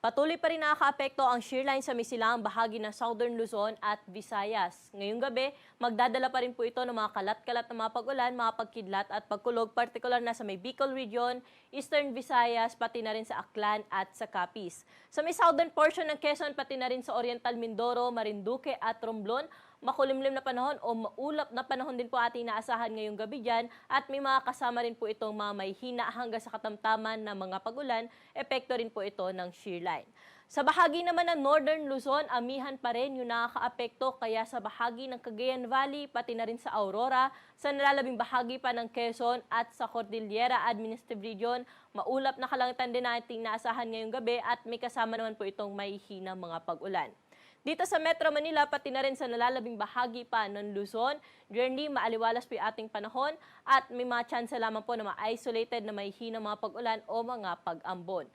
Patuloy pa rin nakakaapekto ang shearline sa misilang bahagi ng Southern Luzon at Visayas. Ngayong gabi, magdadala pa rin po ito ng mga kalat-kalat na mga pag-ulan, mga pagkidlat at pagkulog, partikular na sa may Bicol Region, Eastern Visayas, pati na rin sa Aklan at sa Capiz. Sa may southern portion ng Quezon, pati na rin sa Oriental Mindoro, Marinduque at Romblon, makulimlim na panahon o maulap na panahon din po ating naasahan ngayong gabi dyan at may mga kasama rin po itong mga may hina hanggang sa katamtaman na mga pagulan, epekto rin po ito ng shearline. Sa bahagi naman ng Northern Luzon, amihan pa rin yung nakakaapekto kaya sa bahagi ng Cagayan Valley, pati na rin sa Aurora, sa nalalabing bahagi pa ng Quezon at sa Cordillera Administrative Region, maulap na kalangitan din nating naasahan ngayong gabi at may kasama naman po itong may hina mga pagulan. Dito sa Metro Manila, pati na rin sa nalalabing bahagi pa ng Luzon, generally maaliwalas po yung ating panahon at may mga chance lamang po na ma-isolated na may hinang mga pag-ulan o mga pag-ambon.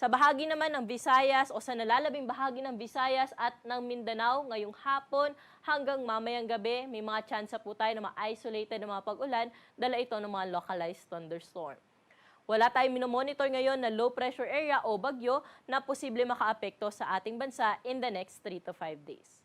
Sa bahagi naman ng Visayas o sa nalalabing bahagi ng Visayas at ng Mindanao, ngayong hapon hanggang mamayang gabi, may mga chance po tayo na ma-isolated na mga pag-ulan, dala ito ng mga localized thunderstorm. Wala tayong minomonitor ngayon na low pressure area o bagyo na posible makaapekto sa ating bansa in the next 3 to 5 days.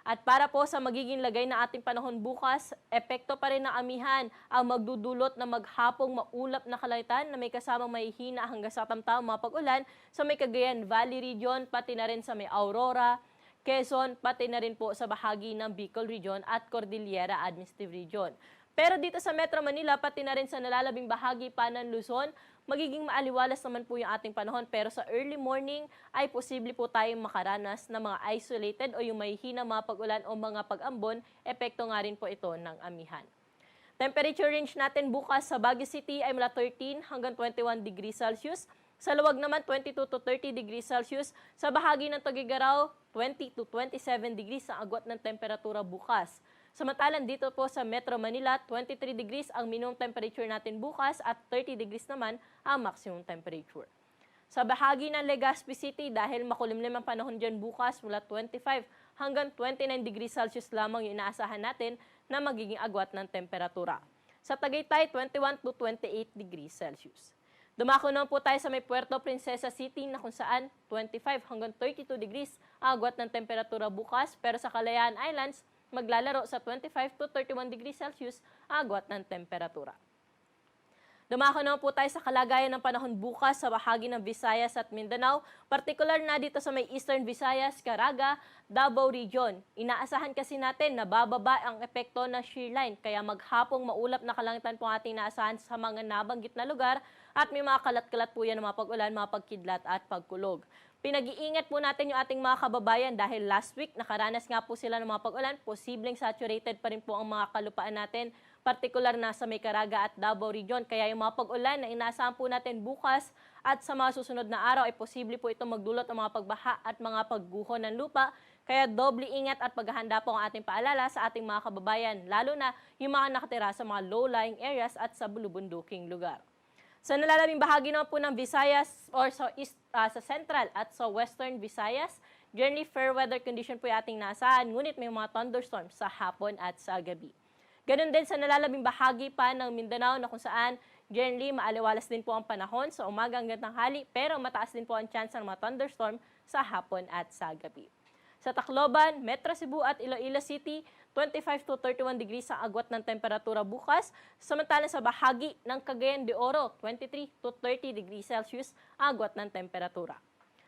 At para po sa magiging lagay na ating panahon bukas, epekto pa rin ng amihan ang magdudulot na maghapong maulap na kalangitan na may kasamang mahihina hanggang sa tamtamang mga pag-ulan sa may Cagayan Valley Region, pati na rin sa may Aurora, Quezon, pati na rin po sa bahagi ng Bicol Region at Cordillera Administrative Region. Pero dito sa Metro Manila, pati na rin sa nalalabing bahagi pa ng Luzon, magiging maaliwalas naman po yung ating panahon. Pero sa early morning ay posible po tayong makaranas ng mga isolated o yung may hina mga pag-ulan o mga pag-ambon, epekto nga rin po ito ng amihan. Temperature range natin bukas sa Baguio City ay mula 13 hanggang 21 degrees Celsius. Sa luwag naman, 22 to 30 degrees Celsius. Sa bahagi ng Tuguegarao, 20 to 27 degrees ang agwat ng temperatura bukas. Samantalang dito po sa Metro Manila, 23 degrees ang minimum temperature natin bukas at 30 degrees naman ang maximum temperature. Sa bahagi ng Legazpi City, dahil makulimlim ang panahon dyan bukas mula 25 hanggang 29 degrees Celsius lamang yung inaasahan natin na magiging agwat ng temperatura. Sa Tagaytay, 21 to 28 degrees Celsius. Dumako naman po tayo sa may Puerto Princesa City na kung saan 25 hanggang 32 degrees ang agwat ng temperatura bukas, pero sa Kalayaan Islands, maglalaro sa 25 to 31 degrees Celsius ang agwat ng temperatura. Dumako naman po tayo sa kalagayan ng panahon bukas sa bahagi ng Visayas at Mindanao, partikular na dito sa may Eastern Visayas, Caraga, Davao Region. Inaasahan kasi natin na bababa ang epekto ng shearline, kaya maghapong maulap na kalangitan po ating naasahan sa mga nabanggit na lugar at may mga kalat-kalat po yan ng mga pag-ulan, mga pagkidlat at pagkulog. Pinag-iingat po natin yung ating mga kababayan dahil last week nakaranas nga po sila ng mga pag-ulan, posibleng saturated pa rin po ang mga kalupaan natin, partikular na sa may Caraga at Davao Region. Kaya yung mga pag-ulan na inaasahan po natin bukas at sa mga susunod na araw ay posible po itong magdulot ng mga pagbaha at mga pagguho ng lupa. Kaya doble ingat at paghahanda po ang ating paalala sa ating mga kababayan, lalo na yung mga nakatira sa mga low-lying areas at sa bulubunduking lugar. Sa nalalabing bahagi naman po ng Visayas or sa Central at sa Western Visayas, generally fair weather condition po yung ating naasahan, ngunit may mga thunderstorms sa hapon at sa gabi. Ganon din sa nalalabing bahagi pa ng Mindanao na kung saan generally maaliwalas din po ang panahon sa umaga hanggang tanghali, pero mataas din po ang chance ng mga thunderstorm sa hapon at sa gabi. Sa Tacloban, Metro Cebu at Iloilo City, 25 to 31 degrees ang agwat ng temperatura bukas. Samantalang sa bahagi ng Cagayan de Oro, 23 to 30 degrees Celsius ang agwat ng temperatura.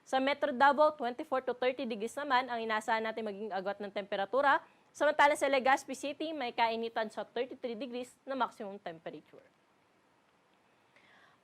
Sa Metro Davao, 24 to 30 degrees naman ang inaasahan natin magiging agwat ng temperatura. Samantalang sa Legazpi City, may kainitan sa 33 degrees na maximum temperature.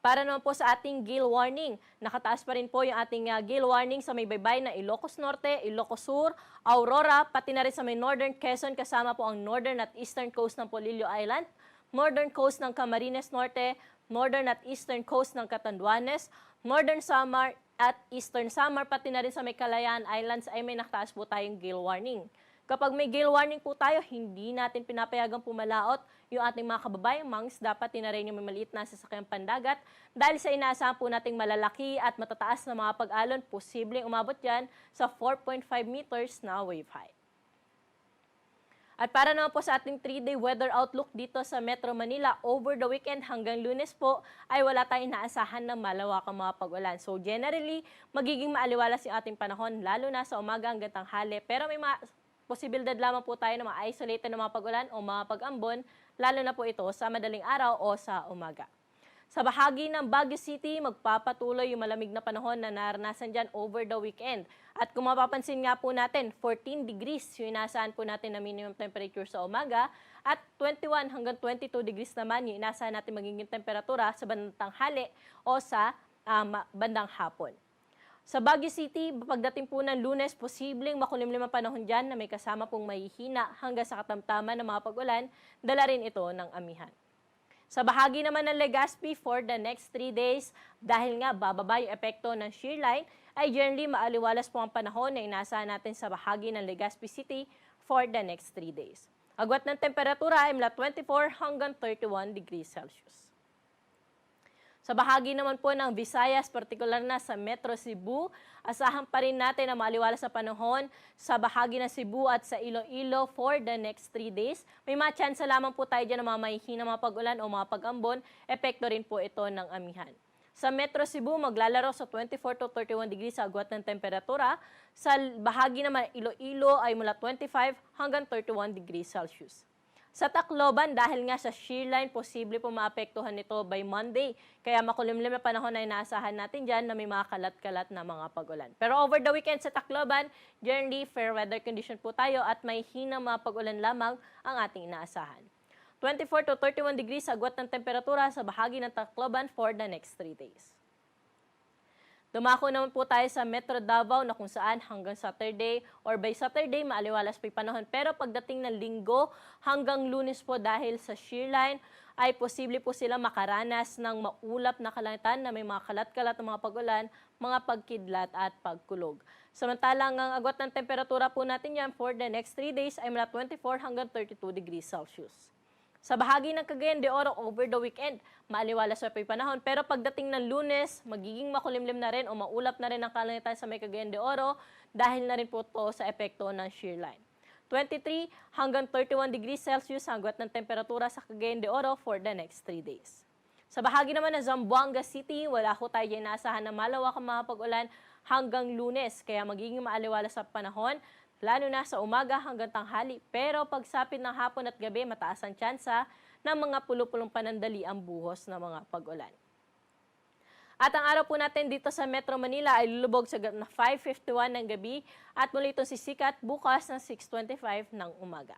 Para naman po sa ating gale warning, nakataas pa rin po yung ating gale warning sa may baybay na Ilocos Norte, Ilocos Sur, Aurora, pati na rin sa may Northern Quezon, kasama po ang Northern at Eastern Coast ng Polillo Island, Northern Coast ng Camarines Norte, Northern at Eastern Coast ng Catanduanes, Northern Samar at Eastern Samar, pati na rin sa may Kalayaan Islands ay may nakataas po tayong gale warning. Kapag may gale warning po tayo, hindi natin pinapayagang pumalaot yung ating mga kababayang mangs. Dapat tinarin yung may maliit na sasakyang pandagat dahil sa inaasahan po nating malalaki at matataas na mga pag-alon, posibleng umabot yan sa 4.5 meters na wave height. At para naman po sa ating 3-day weather outlook dito sa Metro Manila, over the weekend hanggang Lunes po ay wala tayong inaasahan ng malawakang mga pag-ulan. So generally, magiging maaliwalas yung ating panahon lalo na sa umaga hanggang tanghali. Pero may mga posibilidad lamang po tayo na ma-isolated na mga pag-ulan o mga pag-ambon, lalo na po ito sa madaling araw o sa umaga. Sa bahagi ng Baguio City, magpapatuloy yung malamig na panahon na naranasan dyan over the weekend. At kung mapapansin nga po natin, 14 degrees yung inaasahan po natin na minimum temperature sa umaga at 21 hanggang 22 degrees naman yung inaasahan natin magiging temperatura sa bandang tanghali o sa bandang hapon. Sa Baguio City, pagdating po ng Lunes, posibleng makulimlim ang panahon dyan na may kasama pong mahihina hanggang sa katamtaman ng mga pag-ulan, dala rin ito ng amihan. Sa bahagi naman ng Legazpi for the next 3 days, dahil nga bababa yung epekto ng shear line, ay generally maaliwalas po ang panahon na inaasahan natin sa bahagi ng Legazpi City for the next 3 days. Agwat ng temperatura ay mula 24 hanggang 31 degrees Celsius. Sa bahagi naman po ng Visayas, partikular na sa Metro Cebu, asahan pa rin natin na maaliwalas sa panahon sa bahagi ng Cebu at sa Iloilo for the next 3 days. May mga chance lamang po tayo dyan na mamahihina mga pag-ulan o mga pag-ambon, epekto rin po ito ng amihan. Sa Metro Cebu, maglalaro sa 24 to 31 degrees sa agwat ng temperatura. Sa bahagi naman Iloilo ay mula 25 hanggang 31 degrees Celsius. Sa Tacloban, dahil nga sa shear line, posible po maapektuhan nito by Monday. Kaya makulimlim na panahon na inaasahan natin dyan na may mga kalat-kalat na mga pag-ulan. Pero over the weekend sa Tacloban, generally fair weather condition po tayo at may hinang mga pag-ulan lamang ang ating inaasahan. 24 to 31 degrees agwat ng temperatura sa bahagi ng Tacloban for the next 3 days. Dumako naman po tayo sa Metro Davao na kung saan hanggang Saturday or by Saturday maaliwalas po yung panahon. Pero pagdating ng Linggo hanggang Lunes po dahil sa shear line ay posible po sila makaranas ng maulap na kalangitan na may mga kalat-kalat na mga pag-ulan, mga pagkidlat at pagkulog. Samantalang ang agwat ng temperatura po natin yan for the next 3 days ay mula 24 hanggang 32 degrees Celsius. Sa bahagi ng Cagayan de Oro over the weekend, maaliwalas pa yung panahon. Pero pagdating ng Lunes, magiging makulimlim na rin o maulap na rin ang kalangitan sa may Cagayan de Oro dahil na rin po ito sa epekto ng shear line. 23 hanggang 31 degrees Celsius ang agwat ng temperatura sa Cagayan de Oro for the next 3 days. Sa bahagi naman ng Zamboanga City, wala ho tayo inaasahan na malawak ang mga pag-ulan hanggang Lunes. Kaya magiging maaliwalas sa panahon lalo na sa umaga hanggang tanghali. Pero pagsapit ng hapon at gabi, mataas ang tsansa ng mga pulo-pulong panandali ang buhos ng mga pag-ulan. At ang araw po natin dito sa Metro Manila ay lulubog sa 5:51 ng gabi at muli itong sisikat bukas ng 6:25 ng umaga.